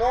9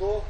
2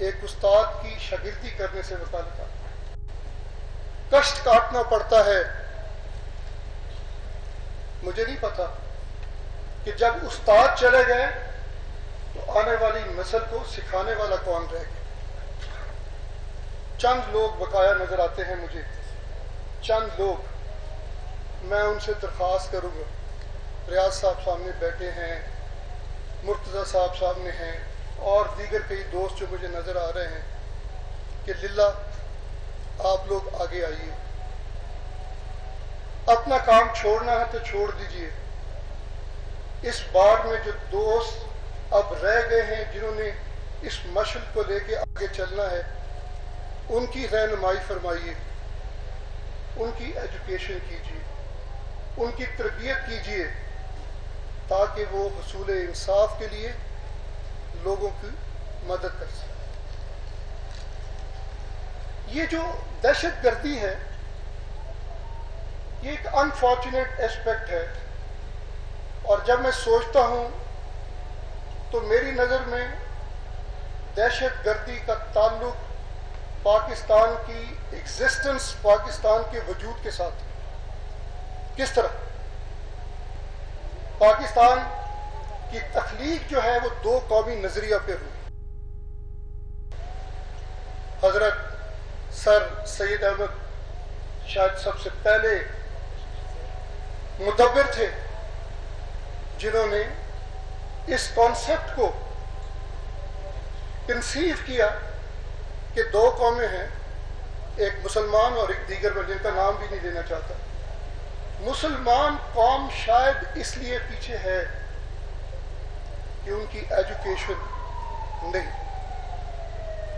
ایک استاد کی شاگردی کرنے سے متعلق ہے۔ کشٹ کاٹنا پڑتا ہے۔ مجھے نہیں پتا کہ جب استاد چلے گئے تو آنے والی نسل کو سکھانے والا کون رہ گیا۔ چند لوگ بقایا نظر آتے ہیں مجھے، چند لوگ۔ میں ان سے درخواست کروں گا، ریاض صاحب سامنے بیٹھے ہیں، مرتضی صاحب سامنے ہیں، اور دیگر کئی دوست جو مجھے نظر آ رہے ہیں، کہ للہ آپ لوگ آگے آئیے۔ اپنا کام چھوڑنا ہے تو چھوڑ دیجئے۔ اس بار میں جو دوست اب رہ گئے ہیں جنہوں نے اس مشعل کو لے کے آگے چلنا ہے، ان کی رہنمائی فرمائیے، ان کی ایجوکیشن کیجیے، ان کی تربیت کیجیے، تاکہ وہ حصول انصاف کے لیے لوگوں کی مدد کر سکیں۔ یہ جو دہشت گردی ہے، یہ ایک انفارچونیٹ اسپیکٹ ہے، اور جب میں سوچتا ہوں تو میری نظر میں دہشت گردی کا تعلق پاکستان کی ایگزسٹنس، پاکستان کے وجود کے ساتھ کس طرح پاکستان کی تخلیق جو ہے وہ دو قومی نظریہ پہ ہوئی۔ حضرت سر سید احمد شاید سب سے پہلے مدبر تھے جنہوں نے اس کانسیپٹ کو کنسیو کیا کہ دو قومیں ہیں، ایک مسلمان اور ایک دیگر میں جن کا نام بھی نہیں لینا چاہتا۔ مسلمان قوم شاید اس لیے پیچھے ہے کہ ان کی ایجوکیشن نہیں،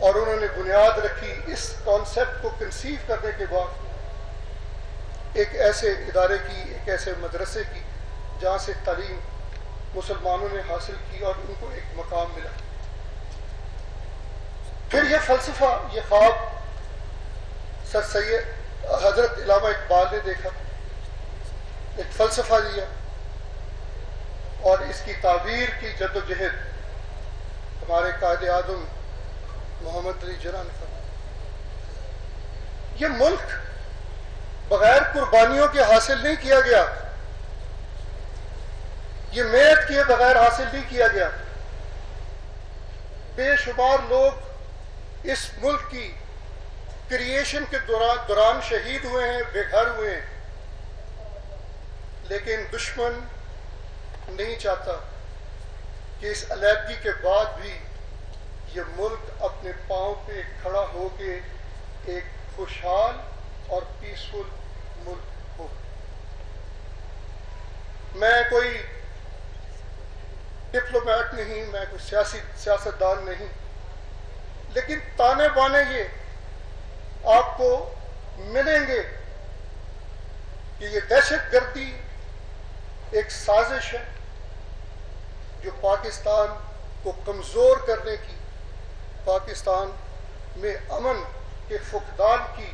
اور انہوں نے بنیاد رکھی اس کانسیپٹ کو کنسیو کرنے کے بعد ایک ایسے ادارے کی، ایک ایسے مدرسے کی جہاں سے تعلیم مسلمانوں نے حاصل کی اور ان کو ایک مقام ملا۔ پھر یہ فلسفہ، یہ خواب سر سید حضرت علامہ اقبال نے دیکھا، ایک فلسفہ لیا اور اس کی تعبیر کی جد و جہد ہمارے قائد اعظم محمد علی جناح نے فرمایا۔ یہ ملک بغیر قربانیوں کے حاصل نہیں کیا گیا، یہ محنت کیے بغیر حاصل نہیں کیا گیا۔ بے شمار لوگ اس ملک کی کریشن کے دوران شہید ہوئے ہیں، بے گھر ہوئے ہیں، لیکن دشمن نہیں چاہتا کہ اس علیحدگی کے بعد بھی یہ ملک اپنے پاؤں پہ کھڑا ہو کے ایک خوشحال اور پیسفل ملک ہو۔ میں کوئی ڈپلومیٹ نہیں، میں کوئی سیاستدان نہیں، لیکن تانے بانے یہ آپ کو ملیں گے کہ یہ دہشت گردی ایک سازش ہے جو پاکستان کو کمزور کرنے کی، پاکستان میں امن کے فقدان کی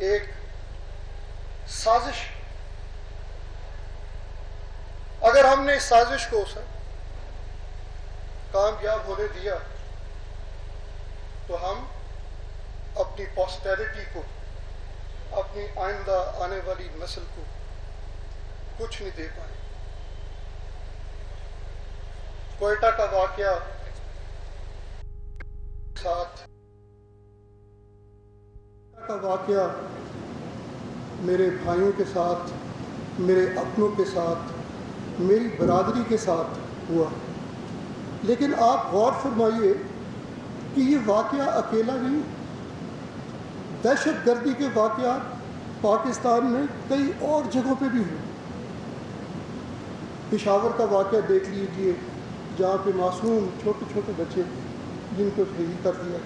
ایک سازش۔ اگر ہم نے اس سازش کو کامیاب ہونے دیا تو ہم اپنی پوسٹیرٹی کو، اپنی آئندہ آنے والی نسل کو کچھ نہیں دے پائے۔ کوئٹہ کا واقعہ میرے بھائیوں کے ساتھ، میرے اپنوں کے ساتھ، میری برادری کے ساتھ ہوا، لیکن آپ غور فرمائیے کہ یہ واقعہ اکیلا نہیں، دہشت گردی کے واقعات پاکستان میں کئی اور جگہوں پہ بھی ہوئے۔ پشاور کا واقعہ دیکھ لیجئے جہاں پہ معصوم چھوٹے چھوٹے بچے جن کو شہید کر دیا۔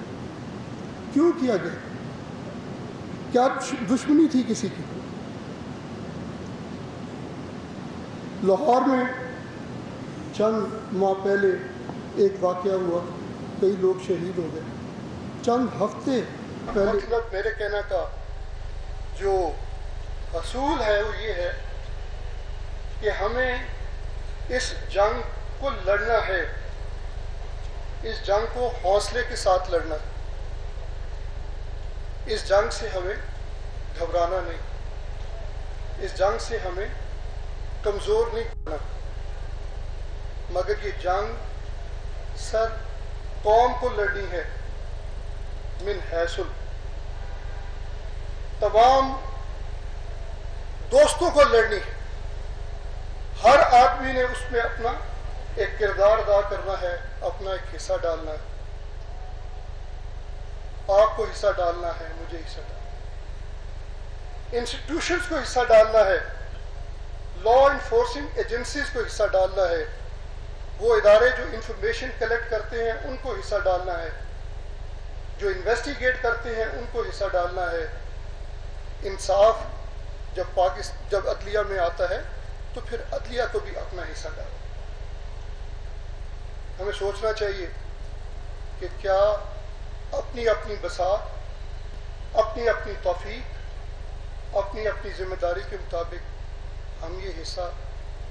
کیوں کیا گیا؟ کیا دشمنی تھی کسی کی؟ لاہور میں چند ماہ پہلے ایک واقعہ ہوا، کئی لوگ شہید ہو گئے۔ چند ہفتے پہلے مطلب میرے کہنے کا جو اصول ہے وہ یہ ہے کہ ہمیں اس جنگ کو لڑنا ہے اس جنگ کو حوصلے کے ساتھ لڑنا ہے. اس جنگ سے ہمیں گھبرانا نہیں, اس جنگ سے ہمیں کمزور نہیں کرنا, مگر یہ جنگ سر قوم کو لڑنی ہے من حیث تمام دوستوں کو لڑنی ہے. ہر آدمی نے اس میں اپنا ایک کردار ادا کرنا ہے, اپنا ایک حصہ ڈالنا ہے. آپ کو حصہ ڈالنا ہے, مجھے حصہ ڈالنا ہے, انسٹیٹیوشنز کو حصہ ڈالنا ہے, لا انفورسنگ ایجنسیز کو حصہ ڈالنا ہے, وہ ادارے جو انفارمیشن کلیکٹ کرتے ہیں ان کو حصہ ڈالنا ہے, جو انویسٹیگیٹ کرتے ہیں ان کو حصہ ڈالنا ہے. انصاف جب عدلیہ میں آتا ہے تو پھر عدلیہ کو بھی اپنا حصہ ڈالنا. ہمیں سوچنا چاہیے کہ کیا اپنی اپنی بساط, اپنی اپنی توفیق, اپنی اپنی ذمہ داری کے مطابق ہم یہ حصہ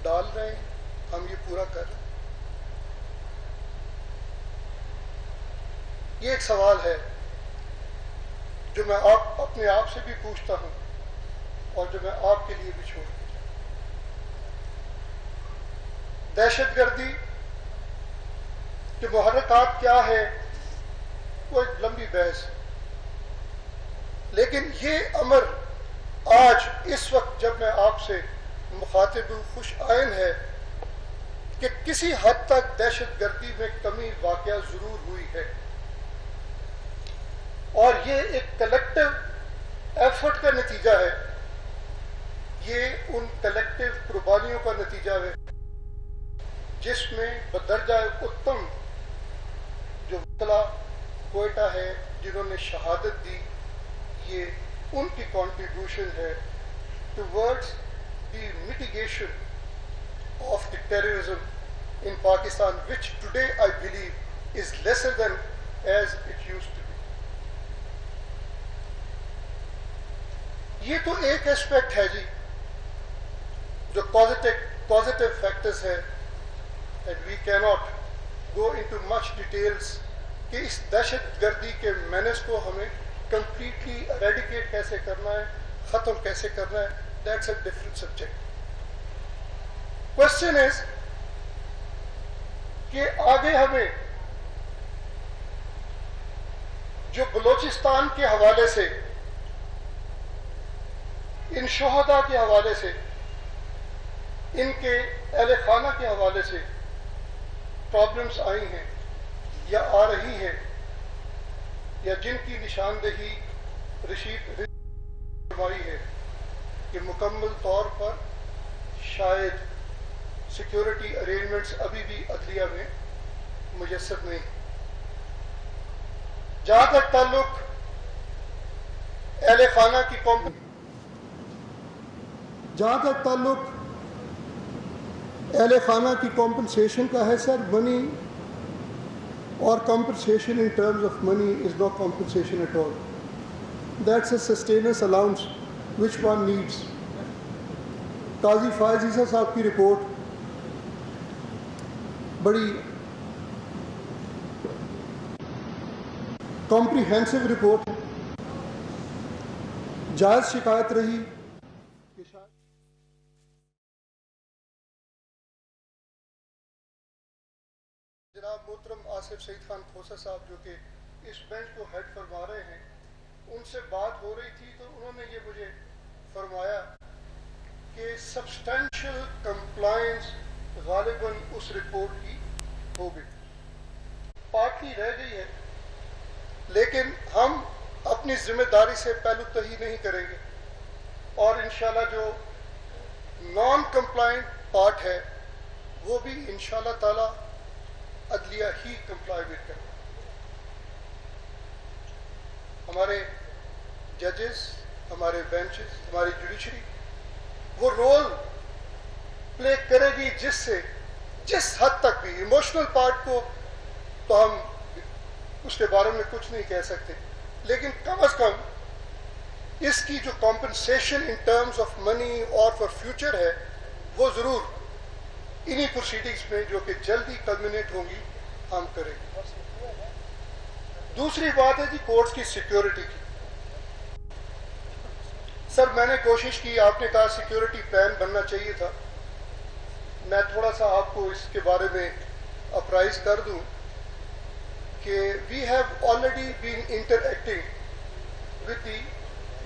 ڈال رہے ہیں, ہم یہ پورا کر رہے ہیں. یہ ایک سوال ہے جو میں اپنے آپ سے بھی پوچھتا ہوں اور جو میں آپ کے لیے بھی چھوڑ دوں. دہشت گردی کے محرکات کیا ہے وہ ایک لمبی بحث, لیکن یہ امر آج اس وقت جب میں آپ سے مخاطب ہوں خوش آئین ہے کہ کسی حد تک دہشت گردی میں کمی واقعہ ضرور ہوئی ہے, اور یہ ایک کلیکٹیو ایفرٹ کا نتیجہ ہے, یہ ان کلیکٹیو قربانیوں کا نتیجہ ہے جس میں بدرجہ اتم جو وکلا کوئٹہ ہے جنہوں نے شہادت دی, یہ ان کی کنٹریبیوشن ہے towards the mitigation of the terrorism in Pakistan, which today I believe is lesser than as it used to be. یہ تو ایک اسپیکٹ ہے جی جو پازیٹیو فیکٹرز ہے, and we cannot go into much details کہ اس دہشت گردی کے مینس کو ہمیں کمپلیٹلی اریڈیکیٹ کیسے کرنا ہے, ختم کیسے کرنا ہے. That's a different subject. Question is کہ آگے ہمیں جو بلوچستان کے حوالے سے, ان شہداء کے حوالے سے, ان کے اہل خانہ کے حوالے سے پرابلمس آئی ہیں یا آ رہی ہیں, یا جن کی نشاندہی رشید فرمائی ہے کہ مکمل طور پر شاید سیکیورٹی ارینجمنٹس ابھی بھی عدلیہ میں میسر نہیں. جہاں تک تعلق اہل خانہ کی اہل خانہ کی کمپنسیشن کا ہے سر, منی اور compensation in terms of money is not compensation at all. That's a sustenance allowance which one needs. Qazi Faez عیسیٰ صاحب کی رپورٹ بڑی کمپریہنسو رپورٹ, جائز شکایت رہی کہ شاید جناب محترم آصف سعید خان کھوسہ صاحب جو کہ اس بینچ کو ہیڈ فرما رہے ہیں, ان سے بات ہو رہی تھی تو انہوں نے یہ مجھے فرمایا کہ سبسٹینشیل کمپلائنس غالباً اس رپورٹ کی ہو گئی, پارٹلی رہ گئی ہے, لیکن ہم اپنی ذمہ داری سے پہلو تہی نہیں کریں گے, اور انشاءاللہ جو نان کمپلائنٹ پارٹ ہے وہ بھی انشاءاللہ تعالی عدلیہ ہی کمپلائمنٹ کرے. ہمارے ججز, ہمارے بینچز, ہماری جوڈیشری وہ رول پلے کرے گی جس حد تک بھی. ایموشنل پارٹ کو تو ہم اس کے بارے میں کچھ نہیں کہہ سکتے, لیکن کم از کم اس کی جو کمپنسیشن ان ٹرمز آف منی اور فار فیوچر ہے وہ ضرور انہی پروسیڈنگز میں جو کہ جلدی کلمنیٹ ہوں گی ہم کریں گے. دوسری بات ہے جی کوٹس کی سیکیورٹی کی. سر میں نے کوشش کی, آپ نے کہا سیکیورٹی پلان بننا چاہیے تھا. میں تھوڑا سا آپ کو اس کے بارے میں اپرائز کر دوں کہ we have already been interacting with the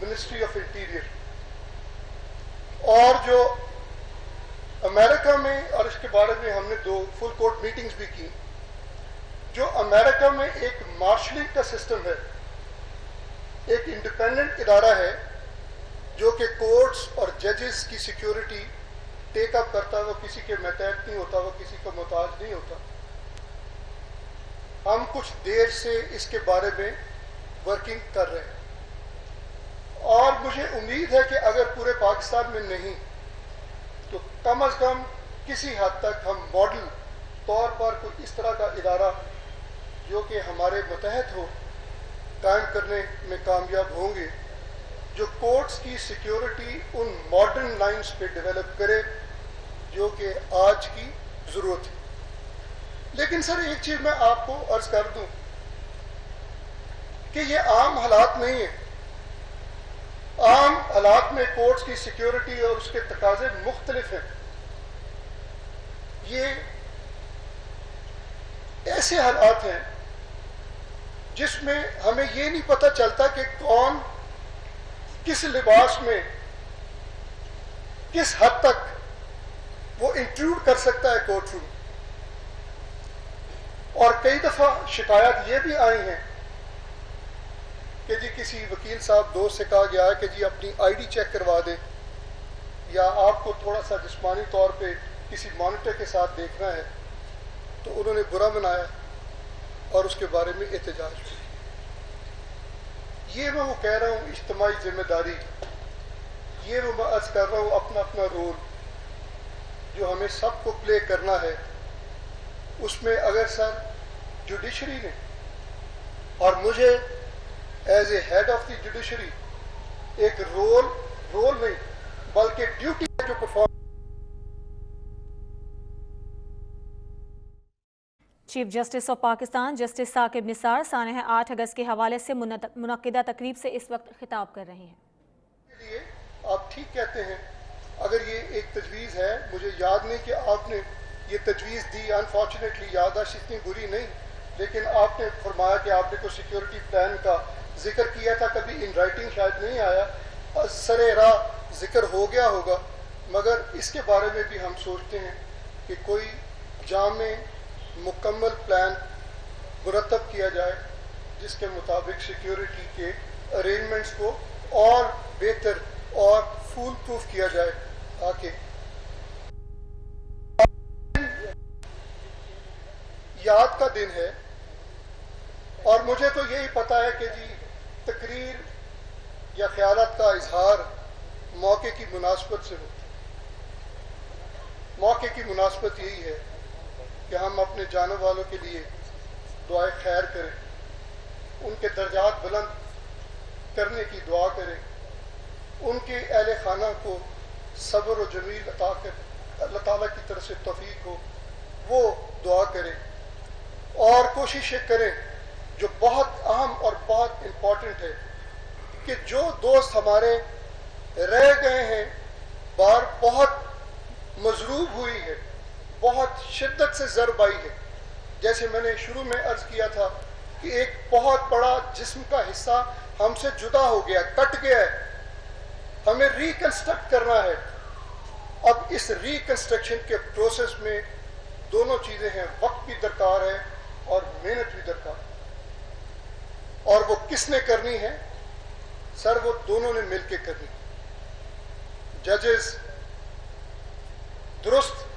ministry of interior, اور جو امریکہ میں, اور اس کے بارے میں ہم نے 2 فل کورٹ میٹنگز بھی کی. جو امریکہ میں ایک مارشلنگ کا سسٹم ہے, ایک انڈیپینڈنٹ ادارہ ہے جو کہ کورٹس اور ججز کی سیکیورٹی ٹیک اپ کرتا ہے, وہ کسی کے ماتحت نہیں ہوتا, وہ کسی کا محتاج نہیں ہوتا. ہم کچھ دیر سے اس کے بارے میں ورکنگ کر رہے ہیں, اور مجھے امید ہے کہ اگر پورے پاکستان میں نہیں تو کم از کم کسی حد تک ہم ماڈل طور پر کوئی اس طرح کا ادارہ جو کہ ہمارے متحد ہو قائم کرنے میں کامیاب ہوں گے, جو کورٹس کی سیکیورٹی ان ماڈرن لائنز پہ ڈیولپ کرے جو کہ آج کی ضرورت ہے. لیکن سر ایک چیز میں آپ کو عرض کر دوں کہ یہ عام حالات نہیں ہیں. عام حالات میں کورٹس کی سیکیورٹی اور اس کے تقاضے مختلف ہیں. یہ ایسے حالات ہیں جس میں ہمیں یہ نہیں پتہ چلتا کہ کون کس لباس میں کس حد تک وہ انٹروڈ کر سکتا ہے کورٹ روم. اور کئی دفعہ شکایات یہ بھی آئی ہیں کہ جی کسی وکیل صاحب دوست سے کہا گیا ہے کہ جی اپنی آئی ڈی چیک کروا دیں, یا آپ کو تھوڑا سا جسمانی طور پہ کسی مانیٹر کے ساتھ دیکھنا ہے, تو انہوں نے برا منایا اور اس کے بارے میں احتجاج ہوئی. یہ میں وہ کہہ رہا ہوں اجتماعی ذمہ داری, یہ میں عرض کر رہا ہوں اپنا اپنا رول جو ہمیں سب کو پلے کرنا ہے. اس میں اگر سر جوڈیشری نے, اور مجھے as a head of the judiciary ایک رول نہیں بلکہ ڈیوٹی جو perform. Chief justice of Pakistan justice Saqib Nisar سانحہ 8 اگست کے حوالے سے منعقدہ تقریب سے اس وقت خطاب کر رہے ہیں. لیے آپ ٹھیک کہتے ہیں, اگر یہ ایک تجویز ہے, مجھے یاد نہیں کہ آپ نے یہ تجویز دی, انفارچونیٹلی یادداشت اتنی بری نہیں, لیکن آپ نے فرمایا کہ آپ نے کوئی سیکیورٹی پلان کا ذکر کیا تھا, کبھی ان رائٹنگ شاید نہیں آیا, سر راہ ذکر ہو گیا ہوگا, مگر اس کے بارے میں بھی ہم سوچتے ہیں کہ کوئی جامع مکمل پلان مرتب کیا جائے جس کے مطابق سیکیورٹی کے ارینجمنٹس کو اور بہتر اور فول پروف کیا جائے, تاکہ یاد کا دن ہے. اور مجھے تو یہی پتا ہے کہ جی تقریر یا خیالات کا اظہار موقع کی مناسبت سے ہوتا ہے. موقع کی مناسبت یہی ہے کہ ہم اپنے جانے والوں کے لیے دعائے خیر کریں, ان کے درجات بلند کرنے کی دعا کریں, ان کے اہل خانہ کو صبر و جمیل عطا کر اللہ تعالیٰ کی طرف سے توفیق ہو, وہ دعا کریں, اور کوششیں کریں جو بہت اہم اور بہت امپورٹنٹ ہے کہ جو دوست ہمارے رہ گئے ہیں, بار بہت مضروب ہوئی ہے, بہت شدت سے ضرب آئی ہے. جیسے میں نے شروع میں عرض کیا تھا کہ ایک بہت بڑا جسم کا حصہ ہم سے جدا ہو گیا, کٹ گیا ہے, ہمیں ریکنسٹرکٹ کرنا ہے. اب اس ریکنسٹرکشن کے پروسیس میں دونوں چیزیں ہیں, وقت بھی درکار ہے اور محنت بھی درکار ہے. اور وہ کس نے کرنی ہے سر؟ وہ دونوں نے مل کے کرنی. ججز درست